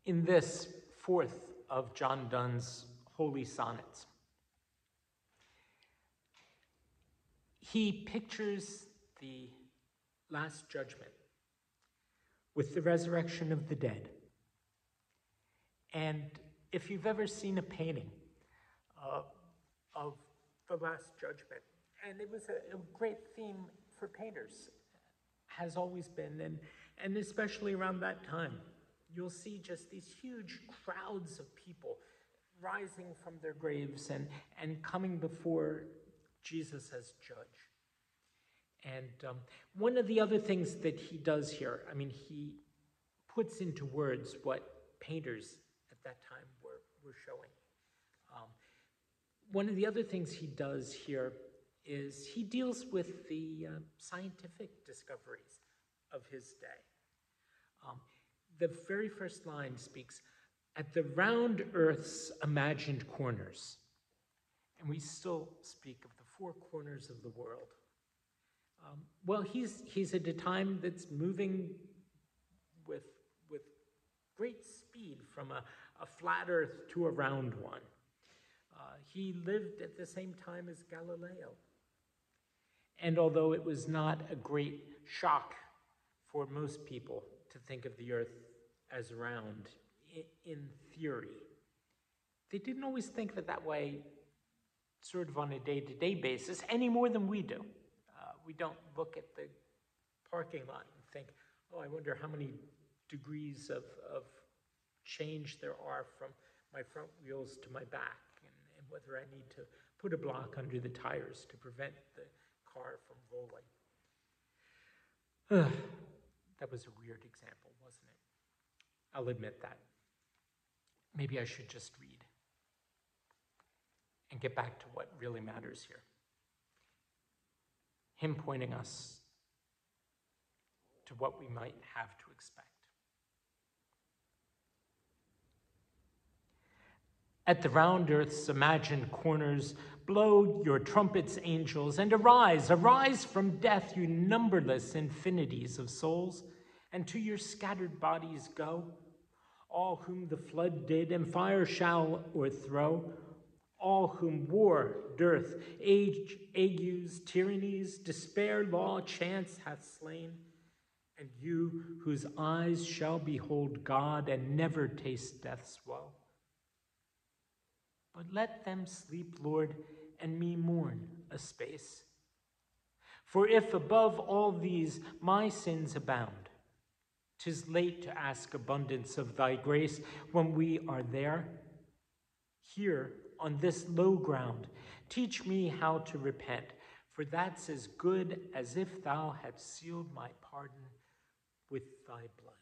in this fourth of John Donne's holy sonnets. He pictures the Last Judgment with the resurrection of the dead. And if you've ever seen a painting of the Last Judgment, and it was a great theme for painters, has always been, and especially around that time, you'll see just these huge crowds of people rising from their graves and coming before Jesus as judge. And one of the other things that he does here, he puts into words what painters at that time were showing. One of the other things he does here is he deals with the scientific discoveries of his day. The very first line speaks, "At the round earth's imagined corners." And we still speak of the four corners of the world. Well, he's at a time that's moving with great speed from a flat earth to a round one. He lived at the same time as Galileo. And although it was not a great shock for most people to think of the earth as round, in theory, they didn't always think of it that way sort of on a day-to-day basis any more than we do. We don't look at the parking lot and think, oh, I wonder how many degrees of change there are from my front wheels to my back, and whether I need to put a block under the tires to prevent the car from rolling. That was a weird example, wasn't it? I'll admit that. Maybe I should just read and get back to what really matters here. Him pointing us to what we might have to expect. At the round earth's imagined corners, blow your trumpets, angels, and arise, arise from death, you numberless infinities of souls, and to your scattered bodies go, all whom the flood did and fire shall o'erthrow, all whom war, dearth, age, agues, tyrannies, despair, law, chance hath slain, and you whose eyes shall behold God and never taste death's woe. But let them sleep, Lord, and me mourn a space. For if above all these my sins abound, 'tis late to ask abundance of thy grace when we are there. Here, on this low ground, teach me how to repent, for that's as good as if thou hadst sealed my pardon with thy blood.